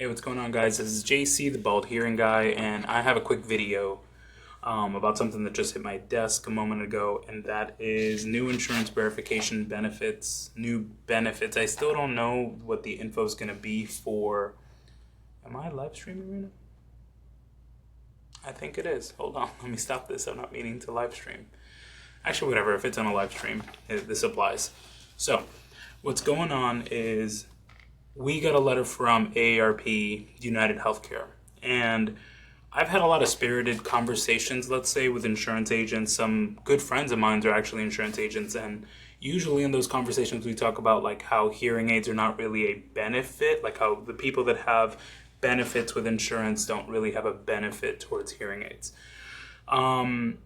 Hey, what's going on, guys? This is JC, the Bald Hearing Guy, and I have a quick video about something that just hit my desk a moment ago, and that is new insurance verification benefits, new benefits. I still don't know what the info is going to be for. Am I live streaming right now? I think it is. Hold on, let me stop this. I'm not meaning to live stream. Actually, whatever, if it's on a live stream, this applies. So, what's going on is we got a letter from AARP United Healthcare, and I've had a lot of spirited conversations, let's say, with insurance agents. Some good friends of mine are actually insurance agents, and usually in those conversations we talk about like how hearing aids are not really a benefit, like how the people that have benefits with insurance don't really have a benefit towards hearing aids. And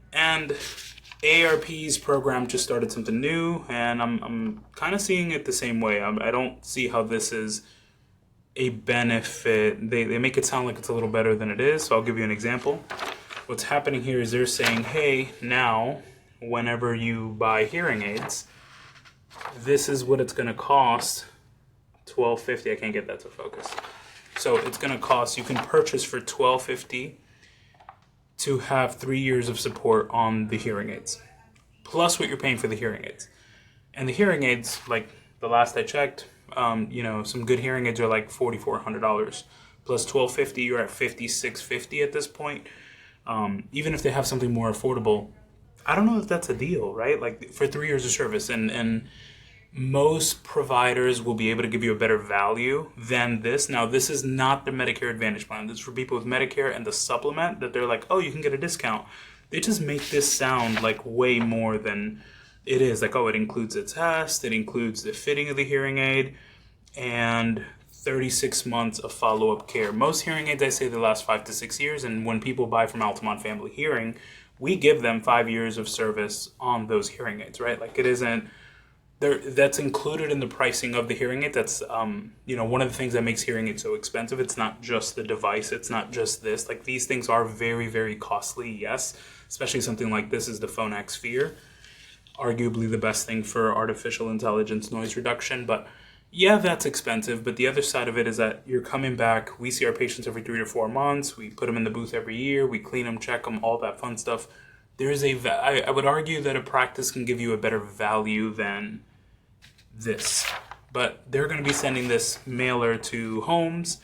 AARP's program just started something new, and I'm kind of seeing it the same way. I don't see how this is a benefit. They make it sound like it's a little better than it is, so I'll give you an example. What's happening here is they're saying, hey, now, whenever you buy hearing aids, this is what it's going to cost, $12.50. I can't get that to focus. So it's going to cost, you can purchase for $12.50 to have 3 years of support on the hearing aids, plus what you're paying for the hearing aids. And the hearing aids, like the last I checked, some good hearing aids are like $4,400. Plus $12.50, you're at $56.50 at this point. Even if they have something more affordable, I don't know if that's a deal, right? Like for 3 years of service, and most providers will be able to give you a better value than this. Now, this is not the Medicare Advantage plan. This is for people with Medicare and the supplement that they're like, oh, you can get a discount. They just make this sound like way more than it is. Like, oh, it includes a test, it includes the fitting of the hearing aid, and 36 months of follow-up care. Most hearing aids, I say, they last 5 to 6 years, and when people buy from Altamont Family Hearing, we give them 5 years of service on those hearing aids, right? Like, it isn't that's included in the pricing of the hearing aid. That's one of the things that makes hearing aids so expensive. It's not just the device, it's not just this. Like, these things are very, very costly, yes, especially something like this is the Phonak Sphere, arguably the best thing for artificial intelligence noise reduction. But yeah, that's expensive, but the other side of it is that you're coming back. We see our patients every 3 to 4 months. We put them in the booth every year. We clean them, check them, all that fun stuff. I would argue that a practice can give you a better value than this, but they're going to be sending this mailer to homes,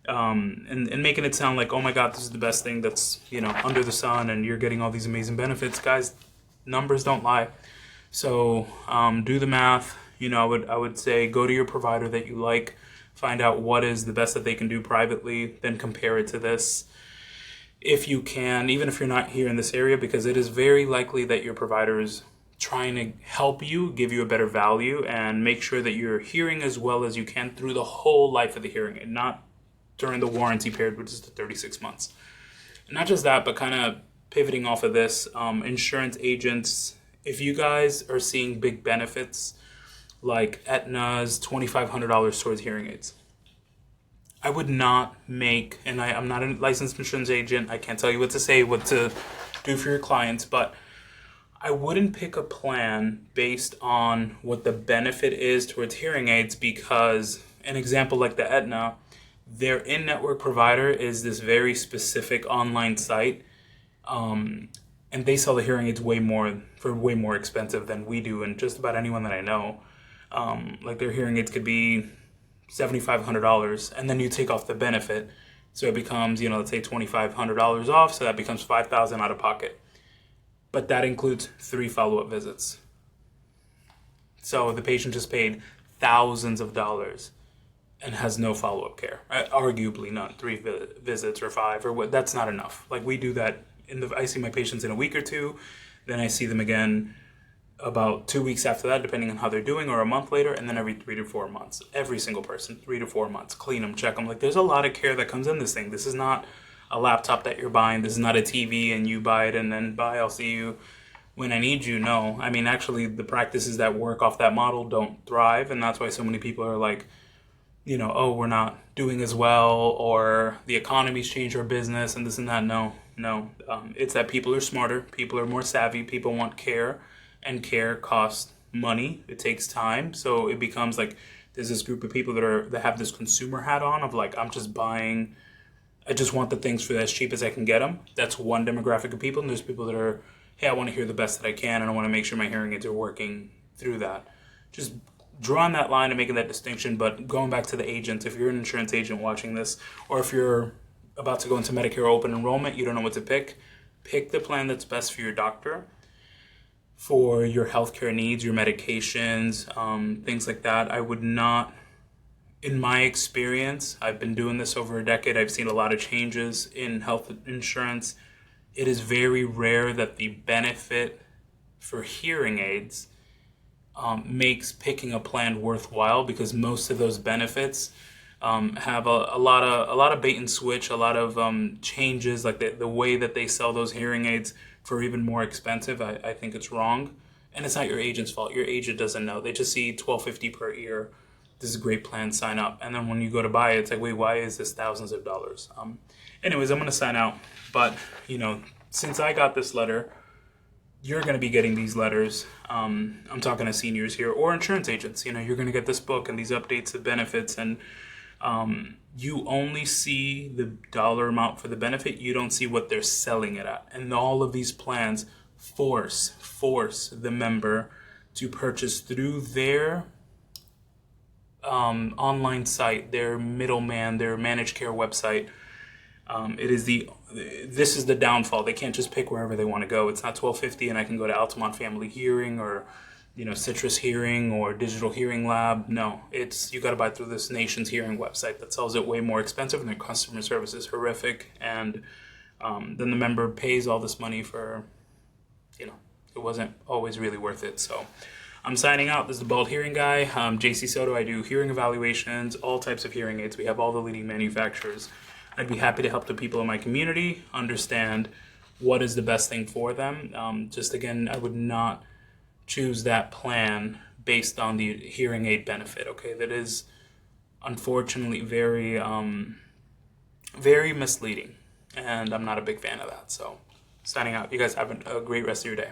and making it sound like, oh my God, this is the best thing that's under the sun, and you're getting all these amazing benefits. Guys, numbers don't lie. So do the math. I would say go to your provider that you like, find out what is the best that they can do privately, then compare it to this. If you can, even if you're not here in this area, because it is very likely that your provider is trying to help you, give you a better value, and make sure that you're hearing as well as you can through the whole life of the hearing aid, not during the warranty period, which is the 36 months. And not just that, but kind of pivoting off of this, insurance agents, if you guys are seeing big benefits like Aetna's $2,500 towards hearing aids, I would not make, and I'm not a licensed insurance agent, I can't tell you what to say, what to do for your clients, but I wouldn't pick a plan based on what the benefit is towards hearing aids, because an example like the Aetna, their in-network provider is this very specific online site, and they sell the hearing aids way more expensive than we do, and just about anyone that I know. Like, their hearing aids could be $7,500, and then you take off the benefit, so it becomes, let's say $2,500 off, so that becomes $5,000 out of pocket. But that includes 3 follow-up visits. So the patient just paid thousands of dollars and has no follow-up care. Arguably none. 3 visits or 5 or what? That's not enough. Like, we do that I see my patients in a week or two, then I see them again about 2 weeks after that, depending on how they're doing, or a month later, and then every 3 to 4 months. Every single person, 3 to 4 months. Clean them, check them. Like, there's a lot of care that comes in this thing. This is not a laptop that you're buying. This is not a TV and you buy it and then bye, I'll see you when I need you. No, I mean, actually, the practices that work off that model don't thrive, and that's why so many people are like, oh, we're not doing as well, or the economy's changed our business and this and that. No. It's that people are smarter, people are more savvy, people want care, and care costs money. It takes time, so it becomes like There's this group of people that have this consumer hat on of like, I'm just buying, I just want the things for as cheap as I can get them. That's one demographic of people. And there's people that are, hey, I want to hear the best that I can, and I want to make sure my hearing aids are working through that. Just drawing that line and making that distinction. But going back to the agent, if you're an insurance agent watching this, or if you're about to go into Medicare open enrollment, you don't know what to pick the plan that's best for your doctor, for your healthcare needs, your medications, things like that. I would not, in my experience, I've been doing this over a decade, I've seen a lot of changes in health insurance. It is very rare that the benefit for hearing aids makes picking a plan worthwhile, because most of those benefits have a lot of bait and switch, a lot of changes, like the way that they sell those hearing aids for even more expensive. I think it's wrong, and it's not your agent's fault. Your agent doesn't know. They just see $1,250 per ear. This is a great plan. Sign up, and then when you go to buy it, it's like, wait, why is this thousands of dollars? Anyways, I'm gonna sign out, but since I got this letter, you're going to be getting these letters. I'm talking to seniors here or insurance agents. You're going to get this book and these updates of benefits, and you only see the dollar amount for the benefit. You don't see what they're selling it at. And all of these plans force the member to purchase through their online site, their middleman, their managed care website. This is the downfall. They can't just pick wherever they want to go. It's not $1,250 and I can go to Altamont Family Hearing or Citrus Hearing or Digital Hearing Lab. No, you got to buy through this nation's hearing website that sells it way more expensive, and their customer service is horrific. And then the member pays all this money for, it wasn't always really worth it. So I'm signing out. This is the Bald Hearing Guy. JC Soto. I do hearing evaluations, all types of hearing aids. We have all the leading manufacturers. I'd be happy to help the people in my community understand what is the best thing for them. Just again, I would not choose that plan based on the hearing aid benefit. Okay, that is unfortunately very, very misleading, and I'm not a big fan of that. So, signing out. You guys have a great rest of your day.